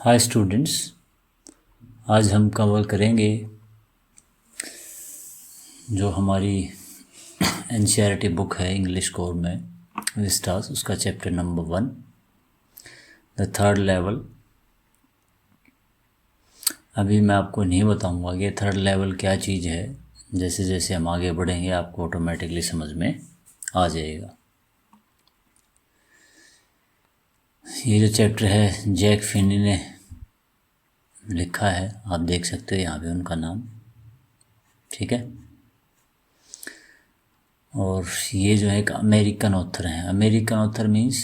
Hi students, आज हम cover करेंगे जो हमारी एनसीईआरटी बुक है इंग्लिश कोर में विस्टास, उसका chapter number 1 the third level. अभी मैं आपको नहीं बताऊंगा कि थर्ड लेवल क्या चीज़ है। जैसे जैसे हम आगे बढ़ेंगे आपको ऑटोमेटिकली समझ में आ जाएगा। ये जो चैप्टर है जैक फिनी ने लिखा है, आप देख सकते हो यहाँ पे उनका नाम, ठीक है। और ये जो है एक अमेरिकन ऑथर हैं। अमेरिकन ऑथर मीन्स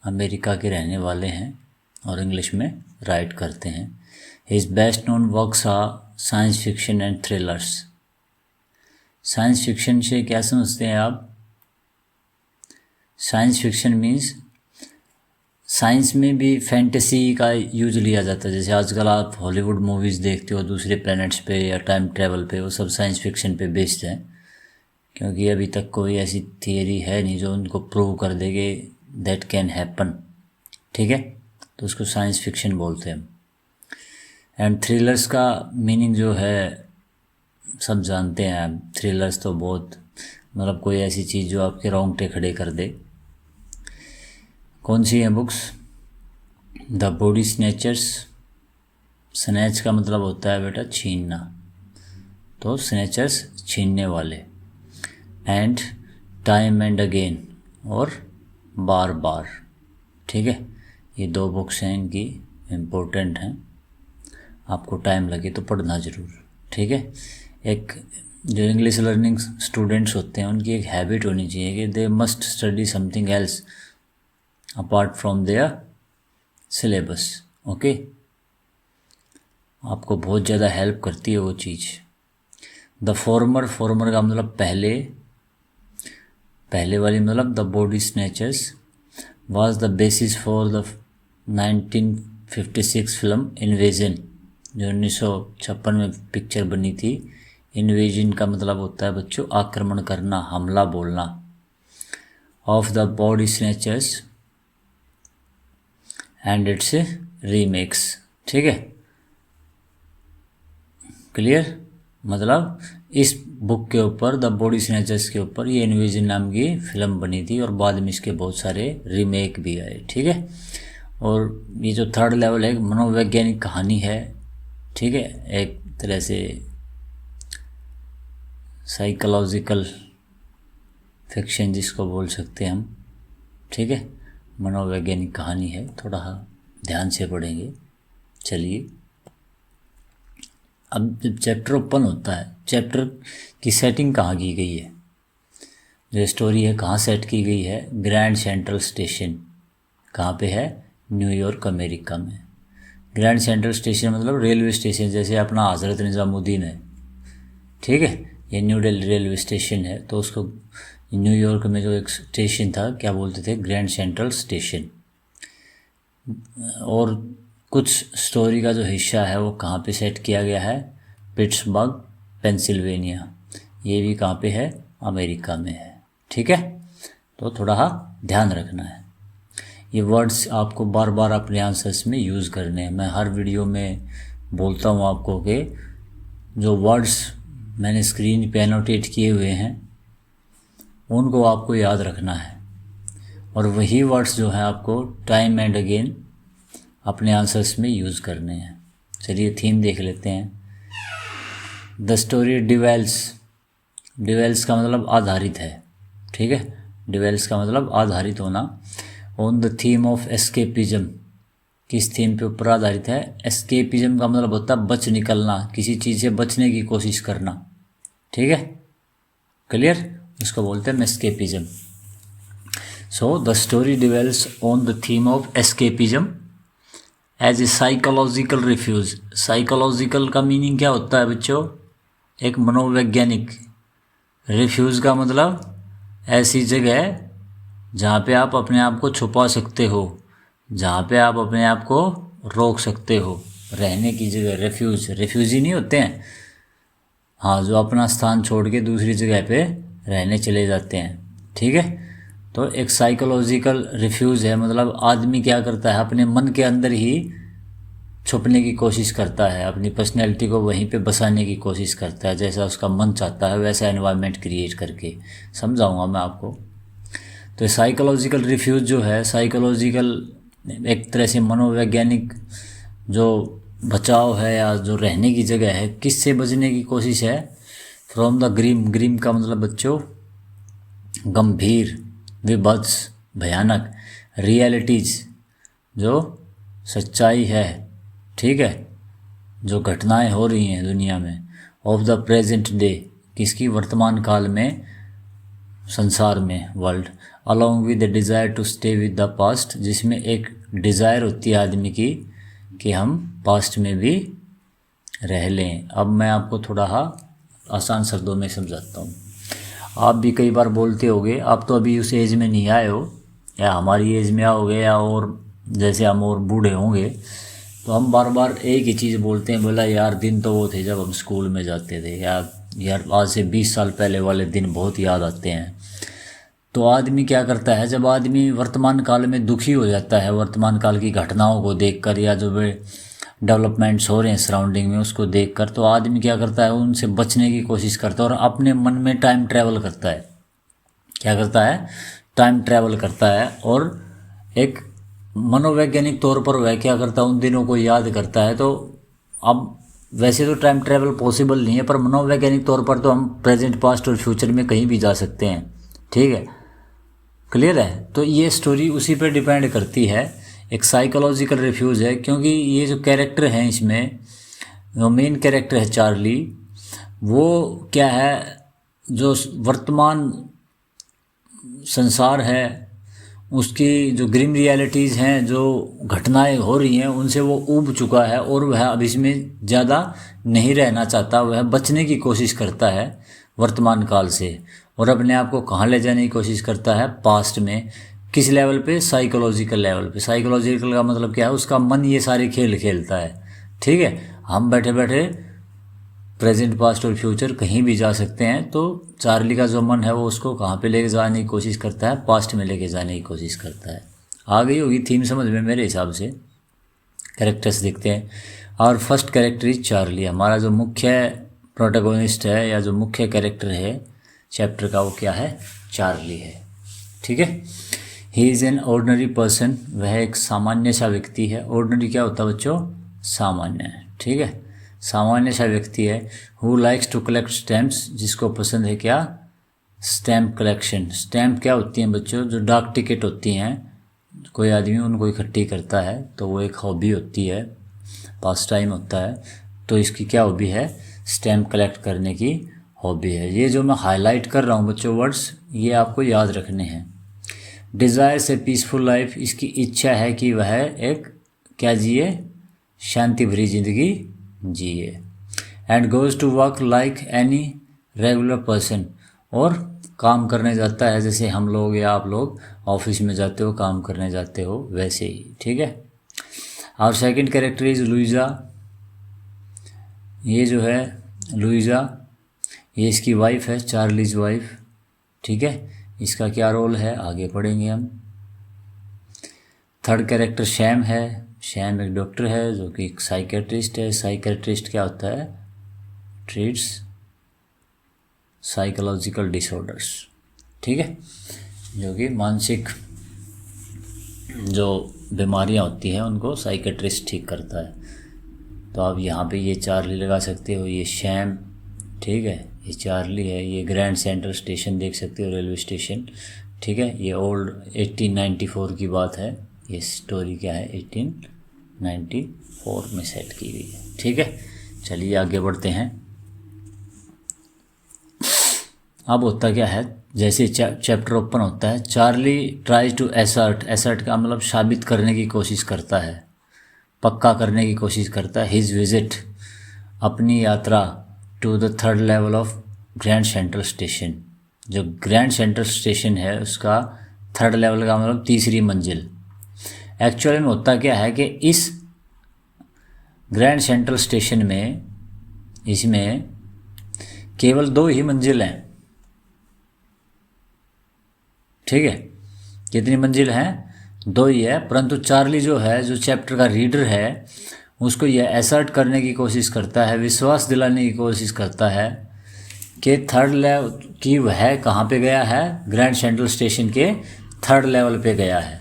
अमेरिका के रहने वाले हैं और इंग्लिश में राइट करते हैं। His best known works are science fiction and thrillers. Science fiction से क्या समझते हैं आप? साइंस फिक्शन मीन्स साइंस में भी फैंटेसी का यूज लिया जाता है। जैसे आजकल आप हॉलीवुड मूवीज़ देखते हो दूसरे प्लैनेट्स पे या टाइम ट्रैवल पे, वो सब साइंस फिक्शन पे बेस्ड है, क्योंकि अभी तक कोई ऐसी थियरी है नहीं जो उनको प्रूव कर दे कि दैट कैन हैपन, ठीक है। तो उसको साइंस फिक्शन बोलते हैं। एंड थ्रिलर्स का मीनिंग जो है सब जानते हैं आप। थ्रिलर्स तो बहुत मतलब कोई ऐसी चीज़ जो आपके रोंगटे खड़े कर दे। कौन सी है books? The body snatchers. Snatch का मतलब होता है बेटा छीनना, तो स्नैचर्स छीनने वाले। एंड टाइम एंड अगेन और बार बार, ठीक है। ये दो बुक्स हैं, इनकी इम्पोर्टेंट हैं, आपको टाइम लगे तो पढ़ना ज़रूर, ठीक है। एक जो इंग्लिश लर्निंग स्टूडेंट्स होते हैं उनकी एक हैबिट होनी चाहिए कि they must study something else apart from there syllabus, okay. आपको बहुत ज़्यादा हेल्प करती है वो चीज़। द फॉर्मर, फॉर्मर का मतलब पहले, पहले वाली मतलब the body snatchers was the basis for the 1956 film invasion, जो 1956 में पिक्चर बनी थी। इन्वेजन का मतलब होता है बच्चों आक्रमण करना, हमला बोलना। Of the body snatchers and it's remakes, ठीक है। क्लियर? मतलब इस बुक के ऊपर द बॉडी स्नैचर्स के ऊपर ये इन्वेजन नाम की फिल्म बनी थी और बाद में इसके बहुत सारे रीमेक भी आए, ठीक है। और ये जो थर्ड लेवल है मनोवैज्ञानिक कहानी है, ठीक है, एक तरह से साइकोलॉजिकल फिक्शन जिसको बोल सकते हैं हम, ठीक है। मनोवैज्ञानिक कहानी है, थोड़ा ध्यान से पढ़ेंगे। चलिए, अब जब चैप्टर ओपन होता है, चैप्टर की सेटिंग कहाँ की गई है, जो स्टोरी है कहाँ सेट की गई है? Grand Central station. कहाँ पे है? न्यूयॉर्क, अमेरिका में। ग्रैंड सेंट्रल स्टेशन मतलब रेलवे स्टेशन, जैसे अपना हज़रत निज़ामुद्दीन है, ठीक है, ये न्यू दिल्ली रेलवे स्टेशन है, तो उसको न्यूयॉर्क में जो एक स्टेशन था क्या बोलते थे? Grand Central station. और कुछ स्टोरी का जो हिस्सा है वो कहाँ पे सेट किया गया है? Pittsburgh, Pennsylvania. ये भी कहाँ पे है? अमेरिका में है, ठीक है। तो थोड़ा ध्यान रखना है, ये वर्ड्स आपको बार बार अपने आंसर्स में यूज़ करने हैं। मैं हर वीडियो में बोलता हूँ आपको कि जो वर्ड्स मैंने स्क्रीन पे एनोटेट किए हुए हैं उनको आपको याद रखना है, और वही वर्ड्स जो है आपको टाइम एंड अगेन अपने आंसर्स में यूज़ करने हैं। चलिए थीम देख लेते हैं। The story dwells. डिवेल्स का मतलब आधारित है, ठीक है। डिवेल्स का मतलब आधारित होना। On the theme of escapism. किस थीम पे ऊपर आधारित है? एस्केपिज्म का मतलब होता है बच निकलना, किसी चीज़ से बचने की कोशिश करना, ठीक है। क्लियर? उसको बोलते हैं escapism. So the story dwells on the theme of escapism as a psychological refuge. Psychological का मीनिंग क्या होता है बच्चों? एक मनोवैज्ञानिक। रिफ्यूज का मतलब ऐसी जगह जहाँ पे आप अपने आप को छुपा सकते हो, जहाँ पे आप अपने आप को रोक सकते हो, रहने की जगह। रेफ्यूज, रेफ्यूजी नहीं होते हैं, हाँ, जो अपना स्थान छोड़ के दूसरी जगह पे रहने चले जाते हैं, ठीक है। तो एक साइकोलॉजिकल रिफ्यूज है, मतलब आदमी क्या करता है अपने मन के अंदर ही छुपने की कोशिश करता है, अपनी पर्सनैलिटी को वहीं पे बसाने की कोशिश करता है, जैसा उसका मन चाहता है वैसा एनवायरनमेंट क्रिएट करके। समझाऊंगा मैं आपको। तो साइकोलॉजिकल रिफ्यूज जो है, साइकोलॉजिकल एक तरह से मनोवैज्ञानिक जो बचाव है या जो रहने की जगह है, किससे बचने की कोशिश है? From the grim. ग्रीम का मतलब बच्चों गंभीर, विभत्स, भयानक, रियलिटीज़ जो सच्चाई है, ठीक है, जो घटनाएं हो रही हैं दुनिया में, ऑफ द प्रेजेंट डे, किसकी? वर्तमान काल में, संसार में, world, along with the desire to stay with the past, जिसमें एक डिज़ायर होती है आदमी की कि हम पास्ट में भी रह लें। अब मैं आपको थोड़ा आसान शब्दों में समझाता हूँ। आप भी कई बार बोलते होगे, आप तो अभी उस एज में नहीं आए हो, या हमारी एज में आओगे, या और जैसे हम और बूढ़े होंगे, तो हम बार बार एक ही चीज़ बोलते हैं, बोला यार दिन तो वो थे जब हम स्कूल में जाते थे, या यार आज से 20 साल पहले वाले दिन बहुत याद आते हैं। तो आदमी क्या करता है, जब आदमी वर्तमान काल में दुखी हो जाता है, वर्तमान काल की घटनाओं को देखकर या जो डेवलपमेंट्स हो रहे हैं सराउंडिंग में उसको देखकर, तो आदमी क्या करता है, उनसे बचने की कोशिश करता है और अपने मन में टाइम ट्रैवल करता है। क्या करता है? टाइम ट्रैवल करता है, और एक मनोवैज्ञानिक तौर पर वह क्या करता है, उन दिनों को याद करता है। तो अब वैसे तो टाइम ट्रैवल पॉसिबल नहीं है, पर मनोवैज्ञानिक तौर पर तो हम प्रेजेंट, पास्ट और फ्यूचर में कहीं भी जा सकते हैं, ठीक है, क्लियर है। तो ये स्टोरी उसी पर डिपेंड करती है, एक साइकोलॉजिकल रिफ्यूज है, क्योंकि ये जो कैरेक्टर हैं इसमें, जो मेन कैरेक्टर है चार्ली, वो क्या है, जो वर्तमान संसार है उसकी जो ग्रीम रियलिटीज़ हैं, जो घटनाएं हो रही हैं, उनसे वो ऊब चुका है और वह अब इसमें ज़्यादा नहीं रहना चाहता। वह बचने की कोशिश करता है वर्तमान काल से, और अपने आप को कहाँ ले जाने की कोशिश करता है? पास्ट में। किस लेवल पे? साइकोलॉजिकल लेवल पे। साइकोलॉजिकल का मतलब क्या है? उसका मन ये सारे खेल खेलता है, ठीक है। हम बैठे बैठे प्रेजेंट, पास्ट और फ्यूचर कहीं भी जा सकते हैं। तो चार्ली का जो मन है वो उसको कहाँ पे लेके जाने की कोशिश करता है? पास्ट में लेके जाने की कोशिश करता है। आ गई होगी थीम समझ में मेरे हिसाब से। कैरेक्टर्स देखते हैं, और फर्स्ट कैरेक्टर इज चार्ली। हमारा जो मुख्य प्रोटैगोनिस्ट है या जो मुख्य कैरेक्टर है चैप्टर का, वो क्या है? चार्ली है, ठीक है। He is an ordinary person, वह एक सामान्य सा व्यक्ति है। ऑर्डनरी क्या होता है बच्चों? सामान्य, ठीक है, सामान्य सा व्यक्ति है। Who likes to collect stamps, जिसको पसंद है क्या? Stamp collection. स्टैम्प क्या होती हैं बच्चों? जो डाक टिकट होती हैं, कोई आदमी उनको इकट्ठी करता है, तो वो एक हॉबी होती है, पास टाइम होता है। तो इसकी क्या हॉबी है? स्टैम्प कलेक्ट करने की हॉबी है। ये जो मैं हाईलाइट कर रहा हूँ बच्चों वर्ड्स, ये आपको याद रखने हैं। डिज़ायर्स ए पीसफुल लाइफ, इसकी इच्छा है कि वह एक क्या जिए? शांति भरी जिंदगी जिए। And goes to work like any regular person, और काम करने जाता है जैसे हम लोग या आप लोग ऑफिस में जाते हो, काम करने जाते हो, वैसे ही, ठीक है। और सेकंड कैरेक्टर इज लुइजा। ये जो है लुइजा, ये इसकी वाइफ है, चार्लीज वाइफ, ठीक है। इसका क्या रोल है आगे पढ़ेंगे हम। थर्ड कैरेक्टर शैम है। शैम एक डॉक्टर है जो कि एक साइकेट्रिस्ट है। साइकेट्रिस्ट क्या होता है? ट्रीट्स साइकोलॉजिकल डिसऑर्डर्स, ठीक है, जो कि मानसिक जो बीमारियां होती हैं उनको साइकेट्रिस्ट ठीक करता है। तो आप यहाँ पे ये चार्ली लगा सकते हो, ये शैम, ठीक है, ये चार्ली है। ये ग्रैंड सेंट्रल स्टेशन देख सकते हो, रेलवे स्टेशन, ठीक है। ये ओल्ड 1894 की बात है। ये स्टोरी क्या है? 1894 में सेट की गई है, ठीक है। चलिए आगे बढ़ते हैं। अब होता क्या है, जैसे चैप्टर ओपन होता है, Charlie tries to assert. Assert का मतलब साबित करने की कोशिश करता है, पक्का करने की कोशिश करता है। हिज विजिट, अपनी यात्रा, to the third level of Grand Central station. जो ग्रैंड सेंट्रल स्टेशन है उसका थर्ड लेवल का मतलब तीसरी मंजिल। एक्चुअली में होता क्या है कि इस ग्रैंड सेंट्रल स्टेशन में, इसमें केवल 2 ही मंजिल हैं, ठीक है। कितनी मंजिल हैं? 2 ही है। परंतु चार्ली जो है, जो चैप्टर का रीडर है, उसको यह असर्ट करने की कोशिश करता है, विश्वास दिलाने की कोशिश करता है कि थर्ड लेवल की वह कहाँ पे गया है, ग्रैंड सेंट्रल स्टेशन के थर्ड लेवल पे गया है,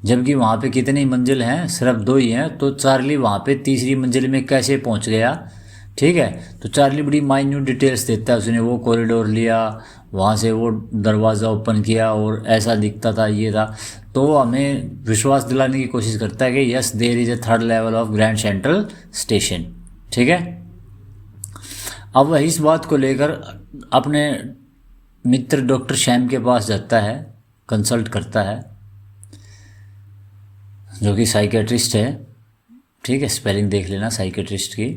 जबकि वहाँ पे कितनी मंजिल हैं, सिर्फ 2 ही हैं। तो चार्ली वहाँ पे तीसरी मंजिल में कैसे पहुँच गया, ठीक है। तो चार्ली बड़ी माइन्यूट डिटेल्स देता है, उसने वो कॉरिडोर लिया, वहाँ से वो दरवाज़ा ओपन किया और ऐसा दिखता था, ये था। तो हमें विश्वास दिलाने की कोशिश करता है कि yes there is a third level of Grand Central station, ठीक है। अब वह इस बात को लेकर अपने मित्र डॉक्टर शैम के पास जाता है, कंसल्ट करता है, जो कि साइकेट्रिस्ट है, ठीक है, स्पेलिंग देख लेना साइकेट्रिस्ट की।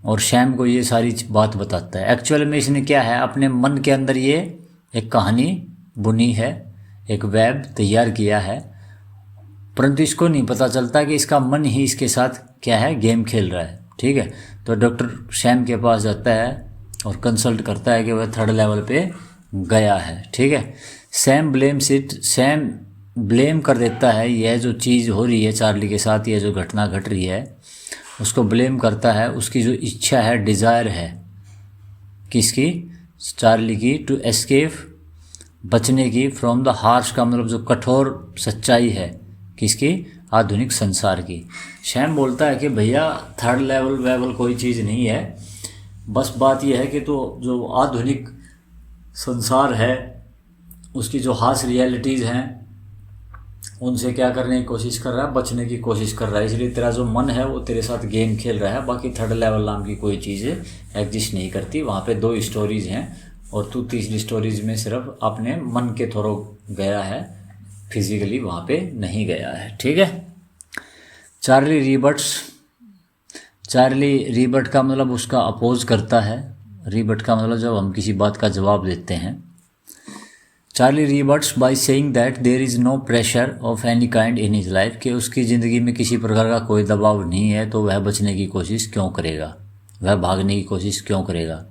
और शैम को ये सारी बात बताता है। एक्चुअल में इसने क्या है, अपने मन के अंदर ये एक कहानी बुनी है, एक वेब तैयार किया है, परंतु इसको नहीं पता चलता कि इसका मन ही इसके साथ क्या है, गेम खेल रहा है, ठीक है। तो डॉक्टर शैम के पास जाता है और कंसल्ट करता है कि वह थर्ड लेवल पे गया है, ठीक है। सैम ब्लेम कर देता है, यह जो चीज़ हो रही है चार्ली के साथ, यह जो घटना घट रही है, उसको ब्लेम करता है। उसकी जो इच्छा है, डिज़ायर है, किसकी, चार्ली की, टू एस्केप, बचने की, फ्रॉम द हार्श का मतलब जो कठोर सच्चाई है, किसकी, आधुनिक संसार की। शैम बोलता है कि भैया थर्ड लेवल कोई चीज़ नहीं है, बस बात यह है कि तो जो आधुनिक संसार है उसकी जो हार्श रियलिटीज़ हैं उनसे क्या करने की कोशिश कर रहा है, बचने की कोशिश कर रहा है, इसलिए तेरा जो मन है वो तेरे साथ गेम खेल रहा है। बाकी थर्ड लेवल नाम की कोई चीज़ एग्जिस्ट नहीं करती। वहाँ पे 2 स्टोरीज़ हैं और तू तीसरी स्टोरीज़ में सिर्फ अपने मन के थ्रू गया है, फिजिकली वहाँ पे नहीं गया है, ठीक है। चार्ली रीबर्ट का मतलब उसका अपोज करता है। रीबर्ट का मतलब जब हम किसी बात का जवाब देते हैं। Charlie Roberts by saying that there is no pressure of any kind in his life, कि उसकी ज़िंदगी में किसी प्रकार का कोई दबाव नहीं है, तो वह बचने की कोशिश क्यों करेगा, वह भागने की कोशिश क्यों करेगा।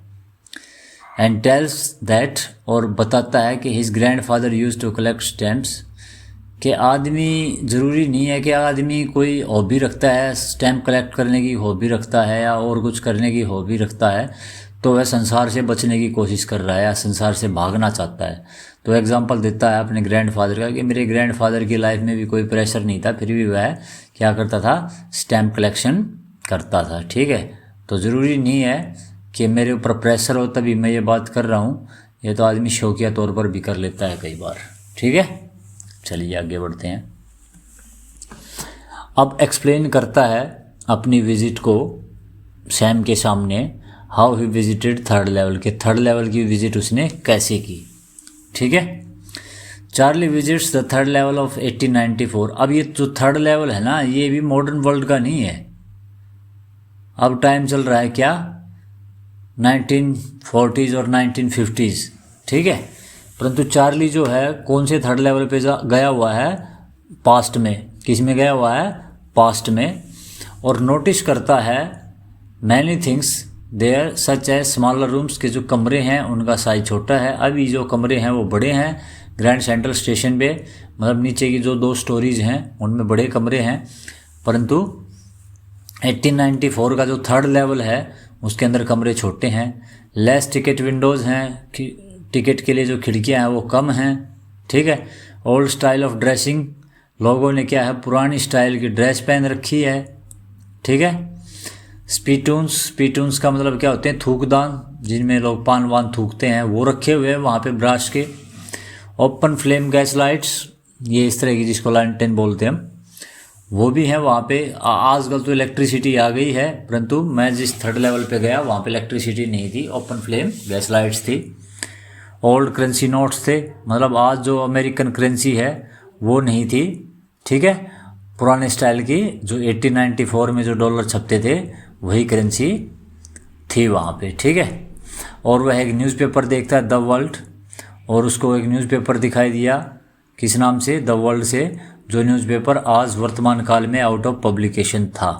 एंड टेल्स दैट, और बताता है कि his grandfather used to collect stamps, कि आदमी ज़रूरी नहीं है कि आदमी कोई हॉबी रखता है, स्टैम्प कलेक्ट करने की हॉबी रखता है या और कुछ करने की हॉबी रखता है तो वह संसार से बचने की कोशिश कर रहा है या संसार से भागना चाहता है। तो एग्जांपल देता है अपने ग्रैंडफादर का कि मेरे ग्रैंडफादर की लाइफ में भी कोई प्रेशर नहीं था, फिर भी वह क्या करता था, स्टैम्प कलेक्शन करता था, ठीक है। तो ज़रूरी नहीं है कि मेरे ऊपर प्रेशर हो तभी मैं ये बात कर रहा हूँ, ये तो आदमी शौकिया तौर पर भी कर लेता है कई बार, ठीक है। चलिए आगे बढ़ते हैं। अब एक्सप्लेन करता है अपनी विजिट को सैम के सामने, how he visited third level, के थर्ड लेवल की विजिट उसने कैसे की, ठीक है। Charlie visits the third level of 1894। अब ये जो थर्ड लेवल है ना, ये भी मॉडर्न वर्ल्ड का नहीं है। अब टाइम चल रहा है क्या, 1940s और 1950s, ठीक है। परंतु चार्ली जो है कौन से थर्ड लेवल पे गया हुआ है, पास्ट में। किस में गया हुआ है, पास्ट में। और नोटिस करता है many things there such as smaller rooms, के जो कमरे हैं उनका साइज छोटा है। अभी जो कमरे हैं वो बड़े हैं ग्रैंड सेंट्रल स्टेशन पे, मतलब नीचे की जो 2 स्टोरीज हैं उनमें बड़े कमरे हैं। परंतु 1894 का जो थर्ड लेवल है उसके अंदर कमरे छोटे हैं। लेस टिकट विंडोज़ हैं, टिकट के लिए जो खिड़कियां हैं वो कम हैं, ठीक है। ओल्ड स्टाइल ऑफ ड्रेसिंग, लोगों ने क्या है, पुरानी स्टाइल की ड्रेस पहन रखी है, ठीक है। स्पीटून्स का मतलब क्या होते हैं, थूकदान, जिनमें लोग पान वान थूकते हैं, वो रखे हुए हैं वहाँ पे ब्राश के। ओपन फ्लेम गैस लाइट्स, ये इस तरह की जिसको लैंटेन बोलते हैं हम, वो भी हैं वहाँ पे। आजकल तो इलेक्ट्रिसिटी आ गई है, परंतु मैं जिस थर्ड लेवल पे गया वहाँ पे इलेक्ट्रिसिटी नहीं थी, ओपन फ्लेम गैस लाइट्स थी। ओल्ड करेंसी नोट्स थे, मतलब आज जो अमेरिकन करेंसी है वो नहीं थी, ठीक है। पुराने स्टाइल की जो 1894 में जो डॉलर छपते थे वही करेंसी थी वहाँ पे, ठीक है। और वह एक न्यूज़पेपर देखता है, द वर्ल्ड, और उसको एक न्यूज़पेपर दिखाई दिया, किस नाम से, द वर्ल्ड से, जो न्यूज़पेपर आज वर्तमान काल में आउट ऑफ पब्लिकेशन था,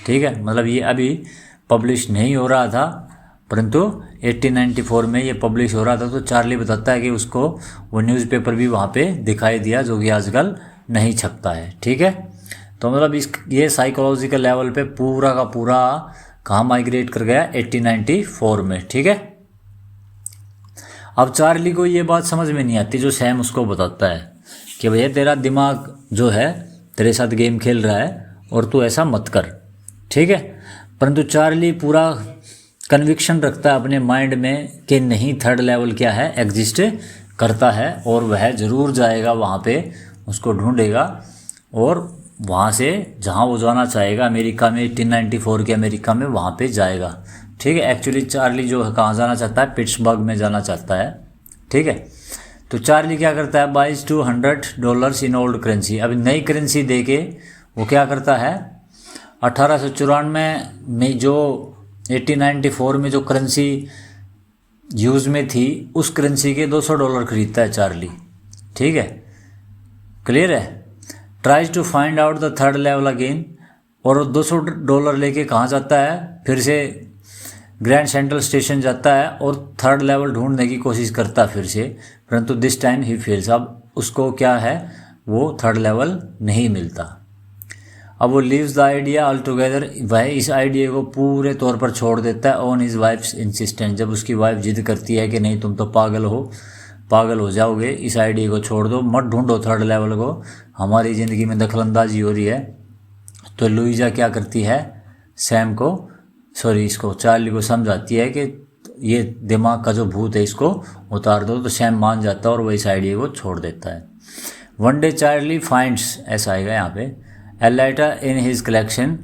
ठीक है। मतलब ये अभी पब्लिश नहीं हो रहा था, परंतु 1894 में ये पब्लिश हो रहा था। तो चार्ली बताता है कि उसको वो न्यूज़पेपर भी वहाँ पे दिखाई दिया, जो कि आजकल नहीं छपता है, ठीक है। तो मतलब ये साइकोलॉजिकल लेवल पे पूरा का पूरा कहाँ माइग्रेट कर गया, 1894 में। ठीक है। अब चार्ली को ये बात समझ में नहीं आती जो सैम उसको बताता है कि भैया तेरा दिमाग जो है तेरे साथ गेम खेल रहा है और तू ऐसा मत कर। ठीक है। परंतु चार्ली पूरा कन्विक्शन रखता है अपने माइंड में कि नहीं, थर्ड लेवल क्या है, एग्जिस्ट करता है और वह ज़रूर जाएगा वहाँ पे, उसको ढूंढेगा और वहाँ से जहाँ वो जाना चाहेगा अमेरिका में, 1894 के अमेरिका में, वहाँ पे जाएगा। ठीक है। एक्चुअली चार्ली जो है कहाँ जाना चाहता है, पिट्सबर्ग में जाना चाहता है। ठीक है। तो चार्ली क्या करता है, बाइज $200 इन ओल्ड करेंसी। अभी नई करेंसी दे के वो क्या करता है, 1894 में जो 1894 में जो करेंसी यूज़ में थी उस करेंसी के $200 खरीदता है चार्ली। ठीक है, क्लियर है। Tries to find out the third level again, और $200 लेके कहाँ जाता है, फिर से ग्रैंड सेंट्रल स्टेशन जाता है और थर्ड लेवल ढूंढने की कोशिश करता है फिर से, परंतु दिस टाइम ही फेल्स। अब उसको क्या है, वो थर्ड लेवल नहीं मिलता। अब वो leaves the idea all together, वह इस आइडिया को पूरे तौर पर छोड़ देता है ऑन हिज वाइफ्स इंसिस्टेंस। जब उसकी वाइफ जिद करती है कि नहीं तुम तो पागल हो जाओगे, इस आइडिया को छोड़ दो, मत ढूंढो थर्ड लेवल को, हमारी ज़िंदगी में दखलंदाजी हो रही है। तो लुइजा क्या करती है, इसको चार्ली को समझाती है कि ये दिमाग का जो भूत है इसको उतार दो। तो सैम मान जाता है और वह इस आइडिया को छोड़ देता है। वन डे चार्ली फाइंड्स, ऐसा आएगा यहाँ पे, a letter in his collection.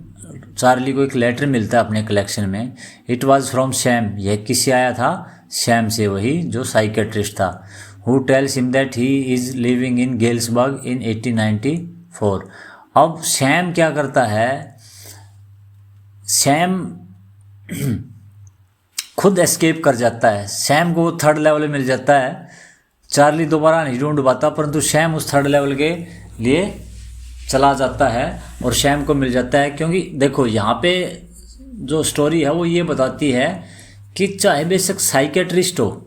Charlie को एक लेटर मिलता है अपने कलेक्शन में। इट वाज फ्रॉम सैम, यह किससे आया था, सैम से, वही जो साइकेट्रिस्ट था। Who tells him that he is living in Galesburg in 1894। अब सैम क्या करता है, सैम खुद एस्केप कर जाता है। सैम को थर्ड लेवल मिल जाता है। चार्ली दोबारा नहीं ढूंढ पाता, परंतु सैम उस थर्ड लेवल के लिए चला जाता है और सैम को मिल जाता है। क्योंकि देखो यहाँ पे जो स्टोरी है वो ये बताती है कि चाहे बेशक साइकेट्रिस्ट हो,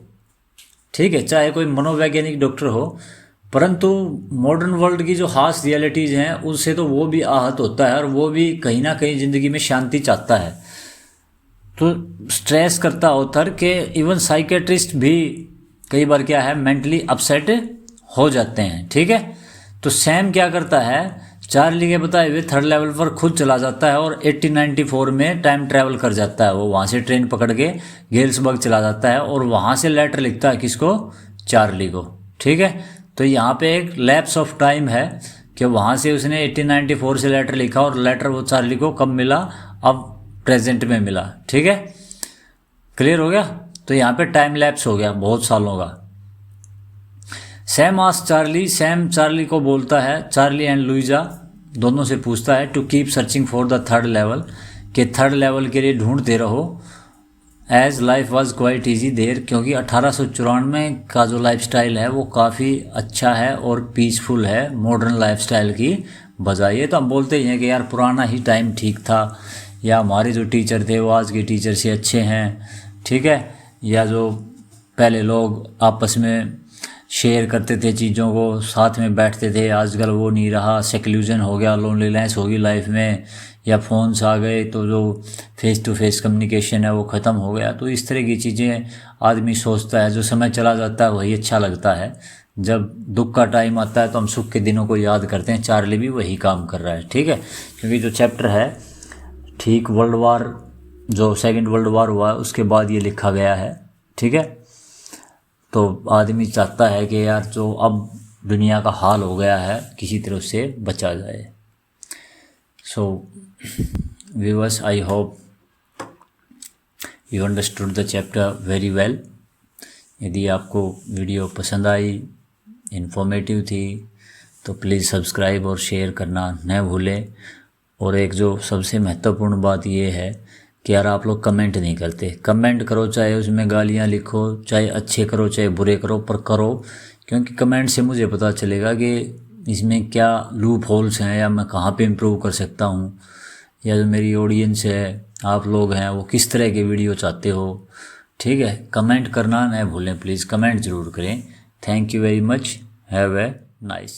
ठीक है, चाहे कोई मनोवैज्ञानिक डॉक्टर हो, परंतु मॉडर्न वर्ल्ड की जो हार्श रियलिटीज़ हैं उससे तो वो भी आहत होता है और वो भी कहीं ना कहीं ज़िंदगी में शांति चाहता है। तो स्ट्रेस करता होता है कि इवन साइकेट्रिस्ट भी कई बार क्या है, मेंटली अपसेट हो जाते हैं। ठीक है। तो सैम क्या करता है, चार्ली के बताए हुए थर्ड लेवल पर खुद चला जाता है और 1894 में टाइम ट्रैवल कर जाता है। वो वहाँ से ट्रेन पकड़ के गेल्सबर्ग चला जाता है और वहाँ से लेटर लिखता है किसको, चार्ली को। ठीक है। तो यहाँ पे एक लैप्स ऑफ टाइम है कि वहाँ से उसने 1894 से लेटर लिखा और लेटर वो चार्ली को कब मिला, अब प्रेजेंट में मिला। ठीक है, क्लियर हो गया। तो यहाँ पे टाइम लैप्स हो गया बहुत सालों का। सैम चार्ली को बोलता है, चार्ली एंड लुइजा दोनों से पूछता है to keep searching for the third level, कि थर्ड लेवल के लिए ढूंढते रहो। As life was quite easy there, क्योंकि 1894 का जो लाइफस्टाइल है वो काफ़ी अच्छा है और पीसफुल है मॉडर्न लाइफस्टाइल की बजाय। ये तो हम बोलते ही हैं कि यार पुराना ही टाइम ठीक था, या हमारे जो टीचर थे वो आज के टीचर से अच्छे हैं। ठीक है। या जो पहले लोग आपस में शेयर करते थे चीज़ों को, साथ में बैठते थे, आजकल वो नहीं रहा, सेक्लूजन हो गया, लोनलीनेस होगी लाइफ में, या फ़ोन्स आ गए तो जो फेस टू फेस कम्युनिकेशन है वो ख़त्म हो गया। तो इस तरह की चीज़ें आदमी सोचता है। जो समय चला जाता है वही अच्छा लगता है। जब दुख का टाइम आता है तो हम सुख के दिनों को याद करते हैं। चार्ली भी वही काम कर रहा है। ठीक है। क्योंकि जो चैप्टर है ठीक वर्ल्ड वार, जो सेकेंड वर्ल्ड वार हुआ उसके बाद ये लिखा गया है। ठीक है। तो आदमी चाहता है कि यार जो अब दुनिया का हाल हो गया है किसी तरह से बचा जाए। So viewers, I hope you understood the chapter very well. यदि आपको वीडियो पसंद आई, इन्फॉर्मेटिव थी, तो प्लीज़ सब्सक्राइब और शेयर करना न भूलें। और एक जो सबसे महत्वपूर्ण बात ये है कि यार आप लोग कमेंट नहीं करते। कमेंट करो, चाहे उसमें गालियाँ लिखो, चाहे अच्छे करो चाहे बुरे करो, पर करो, क्योंकि कमेंट से मुझे पता चलेगा कि इसमें क्या लूप होल्स हैं या मैं कहाँ पे इम्प्रूव कर सकता हूँ, या जो मेरी ऑडियंस है, आप लोग हैं, वो किस तरह के वीडियो चाहते हो। ठीक है। कमेंट करना न भूलें, प्लीज़ कमेंट ज़रूर करें। Thank you very much. Have a nice.